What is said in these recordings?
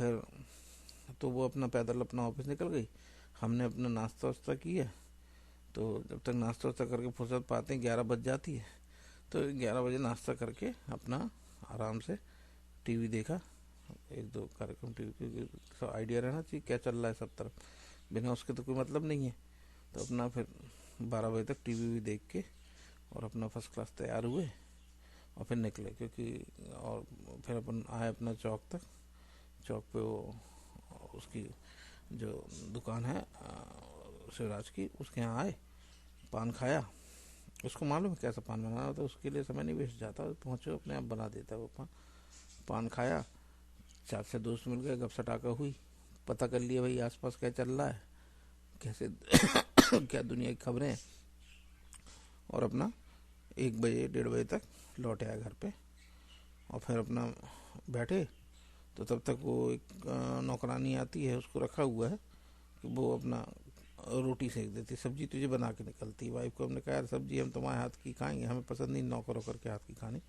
फिर तो वो अपना पैदल अपना ऑफिस निकल गई। हमने अपना नाश्ता वास्ता किया। तो जब तक नाश्ता वास्ता करके फुर्सत पाते हैं 11 बज जाती है। तो 11 बजे नाश्ता करके अपना आराम से टीवी देखा, एक दो कार्यक्रम टीवी का आइडिया रहना चाहिए क्या चल रहा है सब तरफ, बिना उसके तो कोई मतलब नहीं है। तो अपना फिर 12 बजे तक टीवी भी देख के और अपना फर्स्ट क्लास तैयार हुए और फिर निकले, क्योंकि और फिर अपन आए अपना चौक तक। चौक पे वो उसकी जो दुकान है शिवराज की, उसके यहाँ आए, पान खाया। उसको मालूम है कैसा पान बनाना होता है, उसके लिए समय नहीं वेस्ट जाता, पहुँचो अपने आप बना देता है वो पान। पान खाया, चार से दोस्त मिल गए, गप सटाका हुई, पता कर लिया भाई आसपास क्या चल रहा है, कैसे क्या दुनिया की खबरें हैं। और अपना 1 बजे 1:30 बजे तक लौट आया घर पे। और फिर अपना बैठे तो तब तक वो एक नौकरानी आती है, उसको रखा हुआ है कि वो अपना रोटी सेक देती, सब्जी तुझे बना के निकलती है। वाइफ को हमने कहा यार सब्जी हम तुम्हारे हाथ की खाएंगे, हमें पसंद नहीं नौकर वोकर के हाथ की खानी।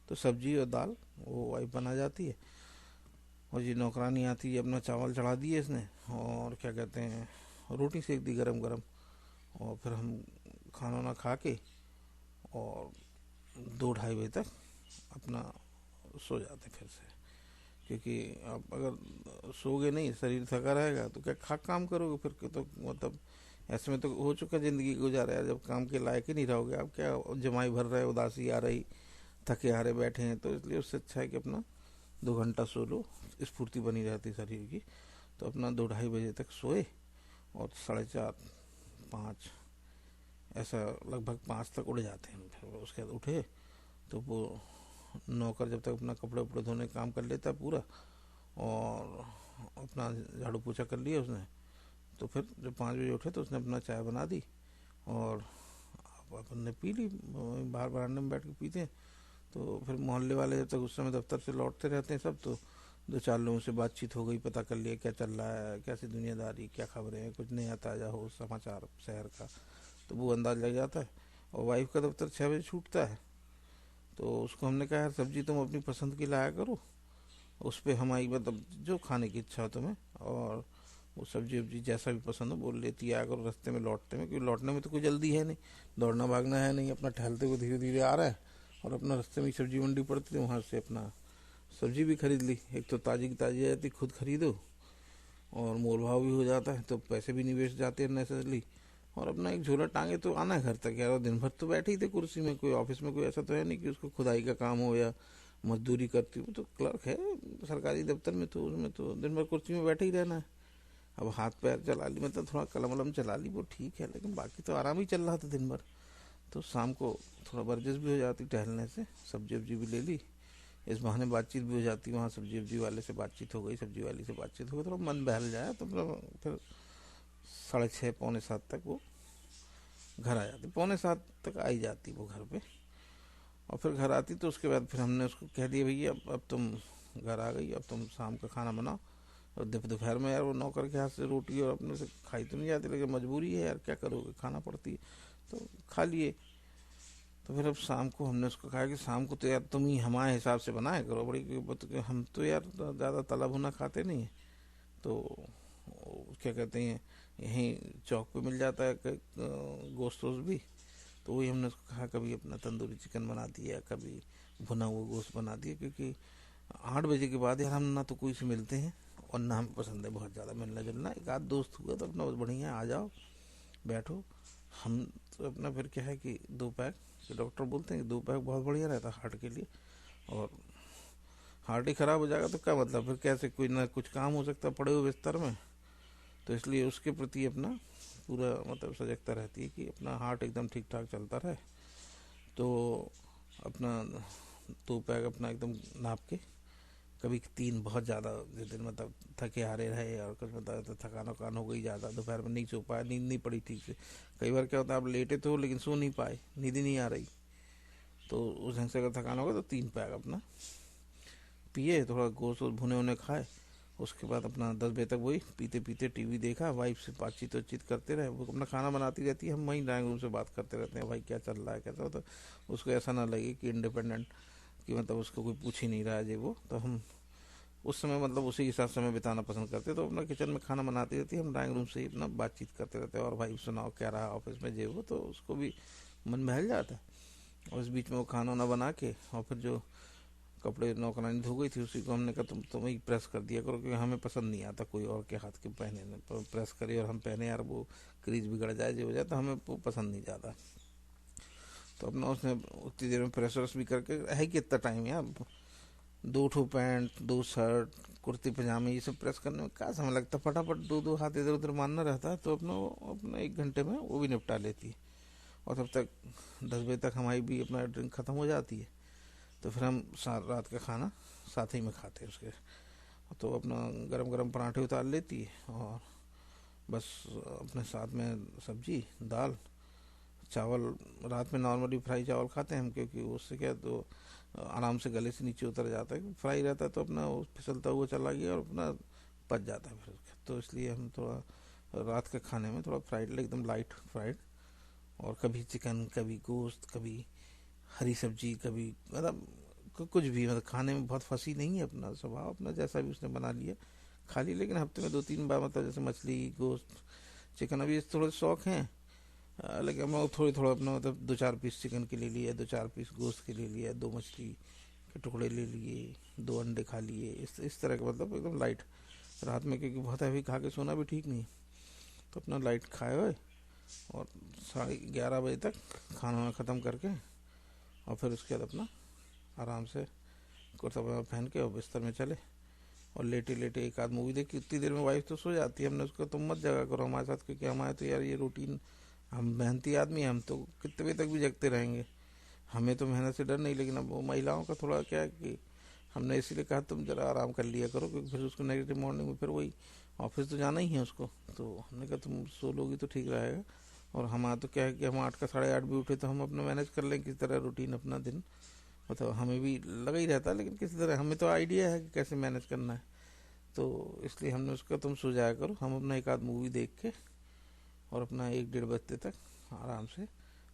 तो सब्जी और दाल वो वाइफ बना जाती है। और ये नौकरानी आती है, अपना चावल चढ़ा दिए इसने और क्या कहते हैं रोटी सेक दी गरम गरम। और फिर हम खाना ना खा के और 2-2:30 बजे तक अपना सो जाते फिर से। क्योंकि आप अगर सोगे नहीं, शरीर थका रहेगा तो क्या काम करोगे फिर तो मतलब ऐसे में तो हो चुका ज़िंदगी गुजारा है, जब काम के लायक ही नहीं रहोगे आप, क्या जमाई भर रहे, उदासी आ रही, थके हारे बैठे हैं। तो इसलिए उससे अच्छा है कि अपना 2 घंटा सो लो, स्फूर्ति बनी रहती शरीर की। तो अपना 2-2:30 बजे तक सोए और 4:30-5 ऐसा लगभग 5 तक उड़ जाते हैं। फिर उसके बाद उठे तो वो नौकर जब तक अपना कपड़े उपड़े धोने का काम कर लेता है पूरा, और अपना झाड़ू पोछा कर लिया उसने। तो फिर जब 5 बजे उठे तो उसने अपना चाय बना दी और अपन ने पी ली, बाहर बरामदे में बैठ के पीते हैं। तो फिर मोहल्ले वाले जब तक उस समय दफ्तर से लौटते रहते हैं सब, तो 2-4 लोगों से बातचीत हो गई, पता कर लिया क्या चल रहा है, कैसी दुनियादारी, क्या खबरें हैं, कुछ नया ताज़ा हो समाचार शहर का, तो वो अंदाज लग जाता है। और वाइफ का दफ्तर 6 बजे छूटता है। तो उसको हमने कहा यार सब्जी तुम अपनी पसंद की लाया करो, उस पर हमारी मतलब जो खाने की इच्छा हो तुम्हें, और वो सब्जी वब्जी जैसा भी पसंद हो बोल लेती आया करो रास्ते में लौटते में, क्योंकि लौटने में तो कोई जल्दी है नहीं, दौड़ना भागना है नहीं, अपना टहलते हुए धीरे धीरे आ रहा है। और अपना रास्ते में सब्जी मंडी पड़ती थी, वहाँ से अपना सब्जी भी खरीद ली। एक तो ताज़ी की ताज़ी आ जाती, खुद खरीदो और मोल भाव भी हो जाता है, तो पैसे भी नहीं वेस्ट जाते नेसेसरली। और अपना एक झोला टांगे तो आना है घर तक यार। और दिन भर तो बैठे ही थे कुर्सी में, कोई ऑफिस में कोई ऐसा तो है नहीं कि उसको खुदाई का काम हो या मजदूरी करती हो। तो क्लर्क है सरकारी दफ्तर में, तो उसमें तो दिन भर कुर्सी में बैठे ही रहना है। अब हाथ पैर चला ली, मतलब थोड़ा कलम वलम चला ली वो ठीक है, लेकिन बाकी तो आराम ही चल रहा था दिन भर। तो शाम को थोड़ा वर्जिश भी हो जाती टहलने से, सब्जी वब्जी भी ले ली, इस बहाने बातचीत भी हो जाती, वहाँ सब्जी वब्जी वाले से बातचीत हो गई, सब्जी वाली से बातचीत हो गई, थोड़ा मन बहल जाए। तो फिर 6:30 6:45 तक वो घर आ जाती, 6:45 तक आई जाती वो घर पे। और फिर घर आती तो उसके बाद फिर हमने उसको कह दिया भैया अब तुम घर आ गई, अब तुम शाम का खाना बनाओ। और दोपहर में यार वो नौकर के हाथ से रोटी और अपने से खाई तो नहीं जाती, लेकिन मजबूरी है यार, क्या करोगे, खाना पड़ती है। तो खा लिए। तो फिर अब शाम को हमने उसको कहा कि शाम को तो यार तुम ही हमारे हिसाब से बनाया करो बड़ी, क्योंकि हम तो यार ज़्यादा तला भुना खाते नहीं है। तो क्या कहते हैं यहीं चौक पे मिल जाता है गोश्त वोश्त भी। तो वही हमने उसको कहा कभी अपना तंदूरी चिकन बना दिया, कभी भुना हुआ गोश्त बना दिया, क्योंकि 8 बजे के बाद यार हम ना तो कोई से मिलते हैं और ना हमें पसंद है बहुत ज़्यादा मिलना जुलना। एक आध दोस्त हुआ तो अपना बढ़िया आ जाओ बैठो। हम तो अपना फिर क्या है कि 2 पैक, कि डॉक्टर बोलते हैं कि 2 पैक बहुत बढ़िया रहता है हार्ट के लिए। और हार्ट ही ख़राब हो जाएगा तो क्या मतलब, फिर कैसे कोई ना कुछ काम हो सकता है पड़े हुए बिस्तर में। तो इसलिए उसके प्रति अपना पूरा मतलब सजगता रहती है कि अपना हार्ट एकदम ठीक ठाक चलता रहे। तो अपना 2 पैक अपना एकदम नाप के, कभी 3 बहुत ज़्यादा जिस दिन मतलब थके हारे रहे और कुछ मतलब तो थकान वकान हो गई ज़्यादा, दोपहर में नहीं सो पाया, नींद नहीं पड़ी ठीक से। कई बार क्या होता है आप लेटे तो लेकिन सो नहीं पाए, नींद ही नहीं आ रही। तो उस ढंग से अगर थकान होगा तो 3 पैक अपना पिए, थोड़ा गोश्त वोश्त भुने उन्हें खाए। उसके बाद अपना 10 बजे तक वही पीते पीते टीवी देखा, वाइफ से बातचीत वतचीत करते रहे, वो अपना खाना बनाती रहती है, हम वहीं ड्राइंग रूम से बात करते रहते हैं भाई क्या चल रहा है कैसा होता। उसको ऐसा ना लगे कि इंडिपेंडेंट, कि मतलब उसको कोई पूछ ही नहीं रहा है वो। तो हम उस समय मतलब उसी के साथ समय बिताना पसंद करते हैं। तो अपना किचन में खाना बनाती रहती है, हम ड्राइंग रूम से ही अपना बातचीत करते रहते हैं, और भाई सुनाओ क्या रहा ऑफिस में, जे वो, तो उसको भी मन बहल जाता है। और इस बीच में वो खाना वाना बना के, और फिर जो कपड़े नौकरानी धो गई थी उसी को हमने कहा तुम ही प्रेस कर दिया करो, क्योंकि हमें पसंद नहीं आता कोई और के हाथ के पहने प्रेस करे और हम पहने, यार वो क्रीज बिगड़ जाए जो हो जाए, तो हमें वो पसंद नहीं ज़्यादा। तो अपना उसने उतनी देर में प्रेस व्रेस भी करके, है कितना टाइम यार, 2 ठो पैंट, 2 शर्ट, कुर्ती पजामे, ये सब प्रेस करने में क्या समय लगता, फटाफट दो दो हाथ इधर उधर मारना रहता है, तो अपना 1 घंटे में वो भी निपटा लेती है। और तब तक 10 बजे तक हमारी भी अपना ड्रिंक ख़त्म हो जाती है। तो फिर हम रात का खाना साथ ही में खाते हैं उसके। तो अपना गरम गरम पराठे उतार लेती है, और बस अपने साथ में सब्जी दाल चावल। रात में नॉर्मली फ्राई चावल खाते हैं हम, क्योंकि उससे क्या तो आराम से गले से नीचे उतर जाता है, फ्राई रहता है तो अपना वो फिसलता हुआ चला गया और अपना पच जाता है फिर। तो इसलिए हम थोड़ा रात के खाने में थोड़ा फ्राइड, एकदम लाइट फ्राइड, और कभी चिकन, कभी गोश्त, कभी हरी सब्जी, कभी मतलब कुछ भी, मतलब खाने में बहुत फंसी नहीं है, अपना स्वभाव अपना जैसा भी उसने बना लिया खा ली। लेकिन हफ्ते में 2-3 बार, मतलब जैसे मछली, गोश्त, चिकन, अभी थोड़े शौक हैं। लेकिन मैं थोड़ी थोड़ा अपना मतलब 2-4 पीस चिकन के ले लिया, 2-4 पीस गोश्त के ले लिया, 2 मछली के टुकड़े ले लिए, 2 अंडे खा लिए, इस तरह का, मतलब एकदम लाइट रात में, क्योंकि बहुत हैवी खा के सोना भी ठीक नहीं। तो अपना लाइट खाए हुए, और 11:30 बजे तक खाना वाना ख़त्म करके, और फिर उसके बाद अपना आराम से कुर्ता पजामा पहन के और बिस्तर में चले, और लेटे लेटे एक आध मूवी देखी। उतनी देर में वाइफ तो सो जाती है, हमने उसको तुम मत जगा करो हमारे साथ, क्योंकि हमारे तो यार ये रूटीन, हम मेहनती आदमी हैं, हम तो कितने बजे तक भी जगते रहेंगे, हमें तो मेहनत से डर नहीं। लेकिन अब वो महिलाओं का थोड़ा क्या है कि हमने इसीलिए कहा तुम जरा आराम कर लिया करो, क्योंकि फिर उसको नेगेटिव मॉर्निंग में फिर वही ऑफिस तो जाना ही है उसको। तो हमने कहा तुम सो लोगी तो ठीक रहेगा। और हमारा तो क्या है कि हम 8 का 8:30 भी उठे तो हम अपना मैनेज कर लें किसी तरह रूटीन अपना दिन, मतलब हमें भी लगा ही रहता है, लेकिन किसी तरह हमें तो आइडिया है कि कैसे मैनेज करना है। तो इसलिए हमने उसका तुम सो जाया करो, हम अपना एक आध मूवी देख के और अपना 1-1:30 बजे तक आराम से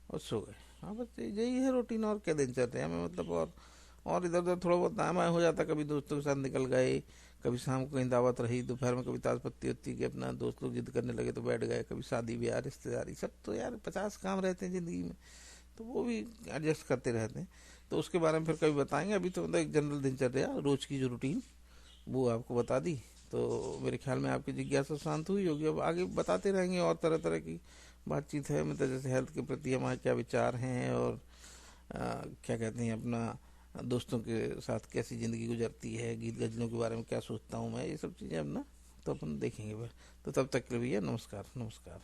और सो गए। हाँ बस यही है रूटीन, और क्या दिनचर्या में मतलब। और इधर उधर थोड़ा बहुत दाम हो जाता, कभी दोस्तों के साथ निकल गए, कभी शाम को कहीं दावत रही, दोपहर में कभी ताश पत्ती होती कि अपना दोस्त लोग जिद करने लगे तो बैठ गए, कभी शादी ब्याह रिश्तेदारी, सब तो यार 50 काम रहते हैं ज़िंदगी में, तो वो भी एडजस्ट करते रहते हैं। तो उसके बारे में फिर कभी बताएंगे। अभी तो मतलब एक जनरल दिनचर्या रोज की जो रूटीन वो आपको बता दी, तो मेरे ख्याल में आपकी जिज्ञासा शांत हुई होगी। अब आगे बताते रहेंगे, और तरह तरह की बातचीत है, मतलब जैसे हेल्थ के प्रति हमारे क्या विचार हैं, और क्या कहते हैं अपना दोस्तों के साथ कैसी ज़िंदगी गुजरती है, गीत गज़लों के बारे में क्या सोचता हूँ मैं, ये सब चीज़ें अपना तो अपन देखेंगे फिर। तो तब तक के लिए भैया नमस्कार नमस्कार।